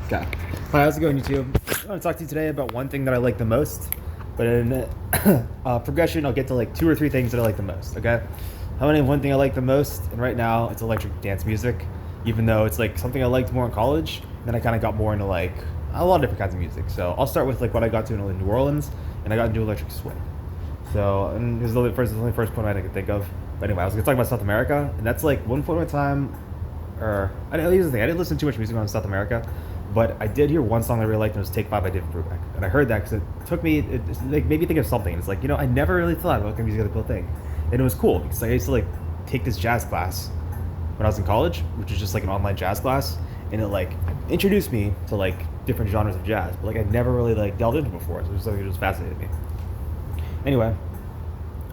Okay. Hi, how's it going, YouTube? I want to talk to you today about one thing that I like the most, but in progression, I'll get to like 2 or 3 things that I like the most, okay? I'm gonna name one thing I like the most, and right now it's electric dance music, even though it's like something I liked more in college, then I kind of got more into like a lot of different kinds of music. So I'll start with like what I got to in New Orleans, and I got into electric swing. So, and this is the only first point I could think of. But anyway, I was gonna talk about South America, and that's like one point in time, or here's the thing, I didn't listen to too much music on South America, but I did hear one song I really liked, and it was Take 5 by David Brubeck. And I heard that because it took me, it like made me think of something. It's like, I never really thought about music as a cool thing. And it was cool because I used to like take this jazz class when I was in college, which is just like an online jazz class, and it like introduced me to like different genres of jazz, but like I never really like delved into before, so it was something that just fascinated me. Anyway,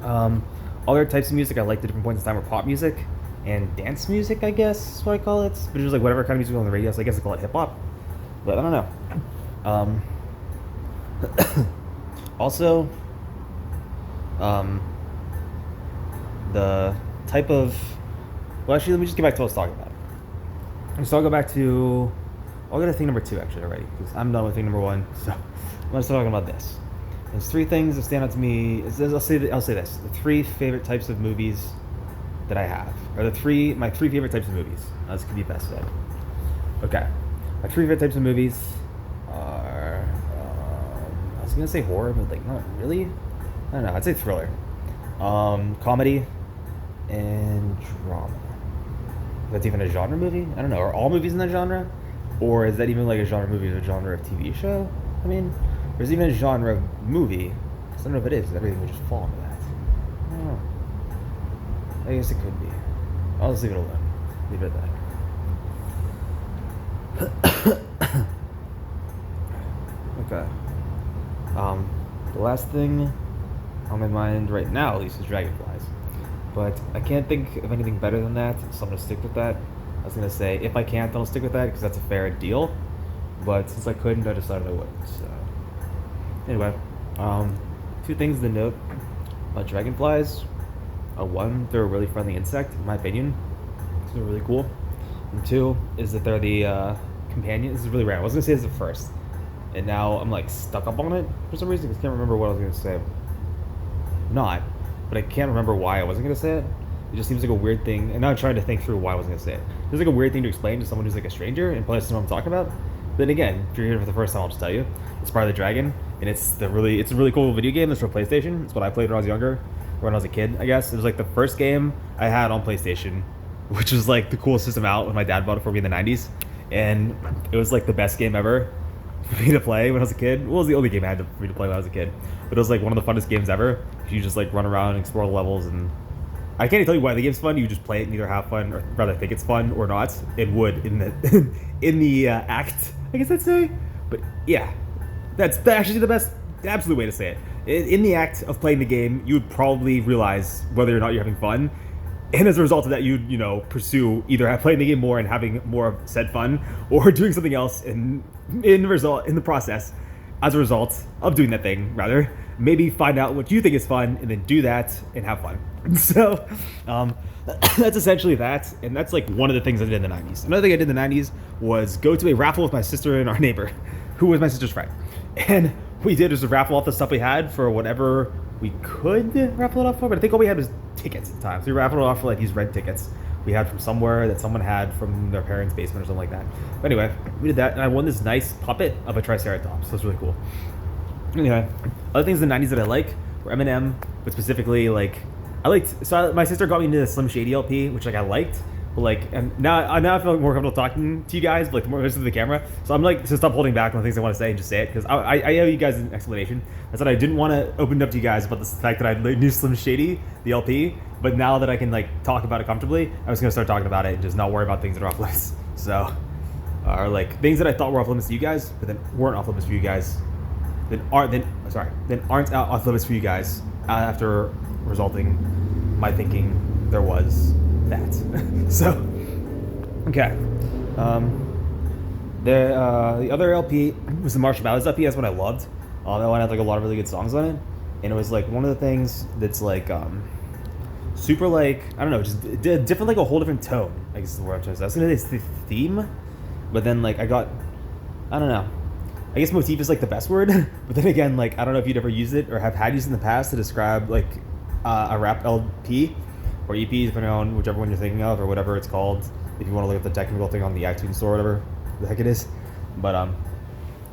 other types of music I liked at different points in time were pop music and dance music, I guess is what I call it. But it was like whatever kind of music on the radio, so I guess I call it hip hop. But I don't know. Also, the type of, well, actually, let me just get back to what I was talking about. So I'll go back to, I'll go to thing number 2 actually already, because I'm done with thing number 1. So I'm gonna start talking about this. There's 3 things that stand out to me. I'll say this: the 3 favorite types of movies that I have, or my 3 favorite types of movies. This could be best said. Okay, my 3 favorite types of movies are, I was gonna say horror, but like not really. I don't know. I'd say thriller, comedy, and drama. That's even a genre movie? I don't know. Are all movies in that genre, or is that even like a genre movie or a genre of TV show? I mean, there's even a genre of movie. I don't know if it is. Everything would just fall into that. I don't know. I guess it could be. I'll just leave it alone. Leave it at that. Okay. The last thing on my mind right now, at least, is dragonflies. But I can't think of anything better than that, so I'm gonna stick with that. I was gonna say if I can't, then I'll stick with that because that's a fair deal. But since I couldn't, I decided I wouldn't. So anyway, 2 things to note about dragonflies. One, they're a really friendly insect, in my opinion. So they're really cool. And 2 is that they're the companion. This is really rare. I was gonna say this at first, and now I'm like stuck up on it for some reason because I can't remember what I was gonna say. But I can't remember why I wasn't gonna say it. It just seems like a weird thing, and now I'm trying to think through why I wasn't gonna say it. It's like a weird thing to explain to someone who's like a stranger and probably doesn't know what I'm talking about. But then again, if you're here for the first time, I'll just tell you. It's part of the Dragon, and it's a really cool video game that's for PlayStation. It's what I played when I was younger, or when I was a kid, I guess. It was like the first game I had on PlayStation, which was like the coolest system out when my dad bought it for me in the 90s. And it was like the best game ever for me to play when I was a kid. Well, it was the only game I had for me to play when I was a kid. But it was like one of the funnest games ever. You just like run around and explore the levels, and I can't even tell you why the game's fun. You just play it and either have fun, or rather think it's fun or not. It would in the in the act, I guess I'd say. But yeah, that's actually the absolute way to say it. In the act of playing the game, you would probably realize whether or not you're having fun, and as a result of that, you'd pursue either playing the game more and having more of said fun, or doing something else in the process. As a result of doing that thing, rather, maybe find out what you think is fun and then do that and have fun. So that's essentially that, and that's like one of the things I did in the 90s. Another thing I did in the 90s was go to a raffle with my sister and our neighbor, who was my sister's friend. And we did just raffle off the stuff we had for whatever we could raffle it off for, but I think all we had was tickets at the time. So we raffled it off for like these red tickets we had from somewhere that someone had from their parents' basement or something like that. But anyway, we did that, and I won this nice puppet of a Triceratops. So it's really cool. Anyway, other things in the 90s that I like were Eminem, but specifically like my sister got me into the Slim Shady LP, which like I liked, but like, and now I feel like more comfortable talking to you guys, but like more to the camera. So I'm like to stop holding back on the things I want to say and just say it, because I owe you guys an explanation. I said I didn't want to open it up to you guys about the fact that I knew Slim Shady, the LP, but now that I can like talk about it comfortably, I was gonna start talking about it and just not worry about things that are off limits. So, or like things that I thought were off limits to you guys, but then weren't off limits for you guys. Then aren't off limits for you guys after resulting my thinking there was that. So okay, the other LP was the Marshall Mathers LP. That's what I loved. That one had like a lot of really good songs on it, and it was like one of the things that's like super like, I don't know, just different, like a whole different tone, I guess is the word I'm trying to say. I was gonna say it's the theme, but then like I got I don't know. I guess motif is like the best word, but then again, like I don't know if you'd ever used it or have had used it in the past to describe like a rap LP or EP, depending on whichever one you're thinking of or whatever it's called. If you want to look at the technical thing on the iTunes store or whatever the heck it is, but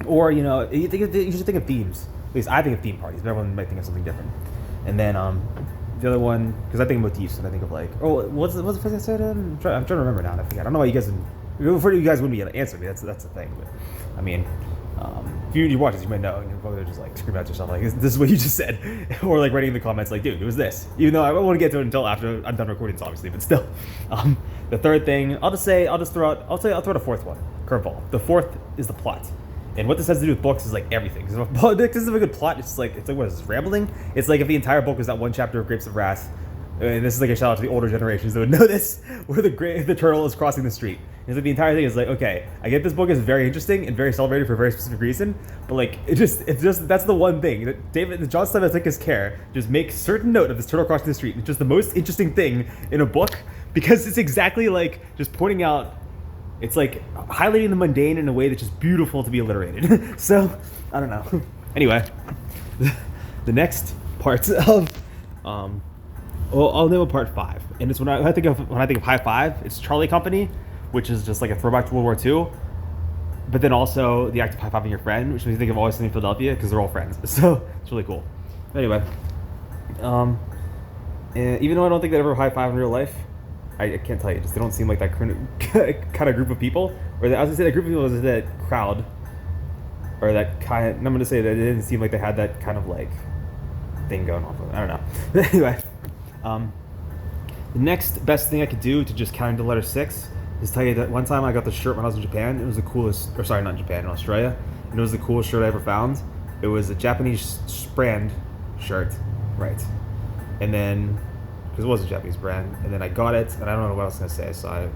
or you know, you should think of themes. At least I think of theme parties, but everyone might think of something different. And then the other one, because I think of motifs and I think of like, oh, what's the first thing I said? I'm trying to remember now. And I forget. I don't know why you guys wouldn't be able to answer me. That's the thing. But I mean, if you watch this, you might know, and you're probably just like scream at yourself like, "This is what you just said," or like writing in the comments like, "Dude, it was this." Even though I won't want to get to it until after I'm done recording, this, obviously. But still, the third thing, I'll throw out a fourth one, curveball. The fourth is the plot. And what this has to do with books is like everything. Because if this is a good plot, it's like what is this, rambling? It's like if the entire book was that one chapter of Grapes of Wrath, and this is like a shout out to the older generations that would know this, where the turtle is crossing the street. It's like the entire thing is like, okay, I get this book is very interesting and very celebrated for a very specific reason, but like it's just that's the one thing that John Steinbeck took his care, just make certain note of this turtle crossing the street. It's just the most interesting thing in a book because it's exactly like just pointing out. It's like highlighting the mundane in a way that's just beautiful to be alliterated. So, I don't know. Anyway, the next parts of, I'll name a part 5, and it's when I think of High Five, it's Charlie Company, which is just like a throwback to World War II, but then also the act of high-fiving your friend, which makes me think of Always Sunny in Philadelphia because they're all friends. So it's really cool. Anyway, and even though I don't think they'd ever high-five in real life. I can't tell you, just they don't seem like that kind of group of people, or I was gonna say that group of people was that crowd, or that kind. I'm gonna say that it didn't seem like they had that kind of like thing going on for them. I don't know. Anyway, the next best thing I could do to just count into letter 6 is tell you that one time I got the shirt when I was in Japan. It was the coolest, or sorry, not in Japan, in Australia, and it was the coolest shirt I ever found. It was a Japanese brand shirt, right? And then. Because it was a Japanese brand, and then I got it, and I don't know what else I was going to say, so I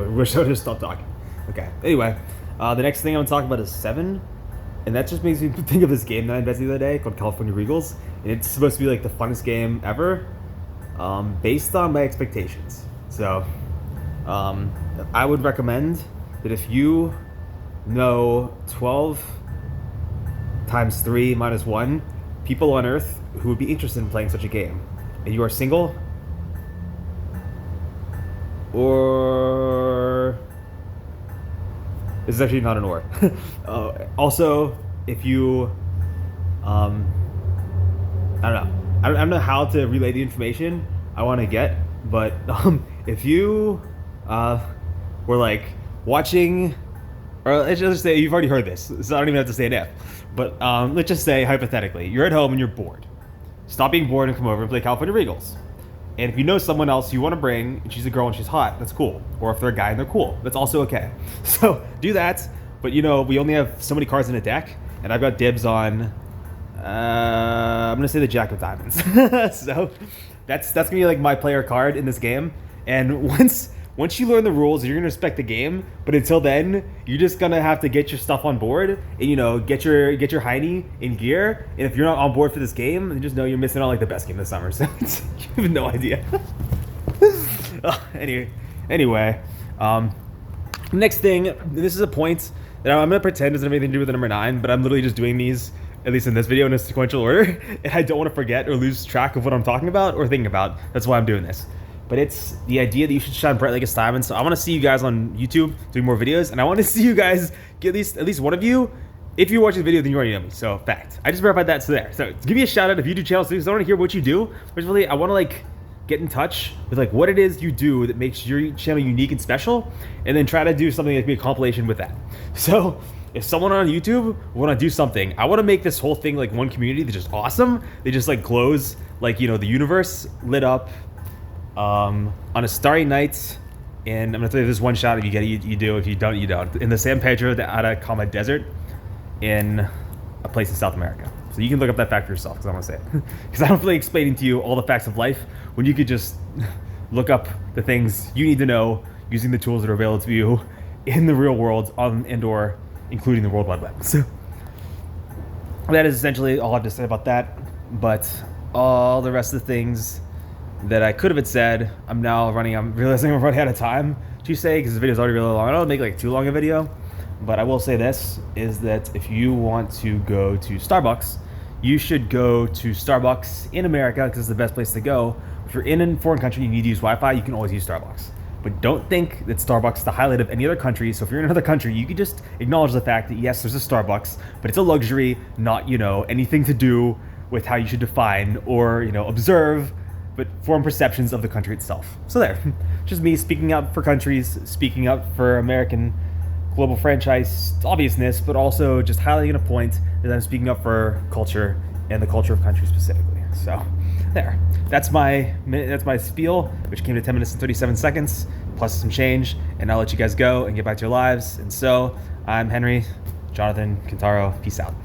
wish I would just stop talking. Okay, anyway, the next thing I'm going to talk about is 7, and that just makes me think of this game that I invented the other day called California Regals, and it's supposed to be like the funnest game ever, based on my expectations. So, I would recommend that if you know 12 times 3 minus 1 people on Earth who would be interested in playing such a game, and you are single, or this is actually not an or. Also, if you, I don't know. I don't know how to relay the information I want to get, but if you were like watching, or let's just say you've already heard this, so I don't even have to say an if, but let's just say hypothetically, you're at home and you're bored. Stop being bored and come over and play California Regals. And if you know someone else you want to bring, and she's a girl and she's hot, that's cool. Or if they're a guy and they're cool, that's also okay. So do that. But you know, we only have so many cards in a deck, and I've got dibs on, I'm gonna say the Jack of Diamonds. So that's gonna be like my player card in this game. And once you learn the rules, you're gonna respect the game. But until then, you're just gonna have to get your stuff on board, and you know, get your Heine in gear. And if you're not on board for this game, then just know you're missing out like the best game of the summer. So you have no idea. Anyway, next thing. This is a point that I'm gonna pretend doesn't have anything to do with the number 9, but I'm literally just doing these, at least in this video, in a sequential order, and I don't want to forget or lose track of what I'm talking about or thinking about. That's why I'm doing this. But it's the idea that you should shine bright like a diamond. So I want to see you guys on YouTube doing more videos, and I want to see you guys get at least one of you. If you're watching the video, then you already know me. So fact, I just verified that. So there. So give me a shout out if you do channels too, because I want to hear what you do. But really, I want to like get in touch with like what it is you do that makes your channel unique and special, and then try to do something like be a compilation with that. So if someone on YouTube want to do something, I want to make this whole thing like one community that's just awesome. They just like glows like, you know, the universe lit up. On a starry night, and I'm gonna tell you this one shot. If you get it, you do. If you don't, you don't. In the San Pedro de Atacama Desert, in a place in South America. So you can look up that fact for yourself, because I want to say it. Because I don't feel like explaining to you all the facts of life when you could just look up the things you need to know using the tools that are available to you in the real world, and/or including the World Wide Web. So that is essentially all I have to say about that. But all the rest of the things that I could have said, I'm realizing I'm running out of time to say, because this video is already really long. I don't make like too long a video, But I will say this, is that if you want to go to Starbucks, you should go to Starbucks in America because it's the best place to go. If you're in a foreign country, you need to use Wi-Fi, you can always use Starbucks. But don't think that Starbucks is the highlight of any other country. So if you're in another country, you can just acknowledge the fact that yes, there's a Starbucks, but it's a luxury, not, anything to do with how you should define or, observe, but form perceptions of the country itself. So there, just me speaking up for countries, speaking up for American global franchise obviousness, but also just highlighting a point that I'm speaking up for culture and the culture of countries specifically. So there, that's my spiel, which came to 10 minutes and 37 seconds plus some change, and I'll let you guys go and get back to your lives. And so I'm Henry Jonathan Kintaro. Peace out.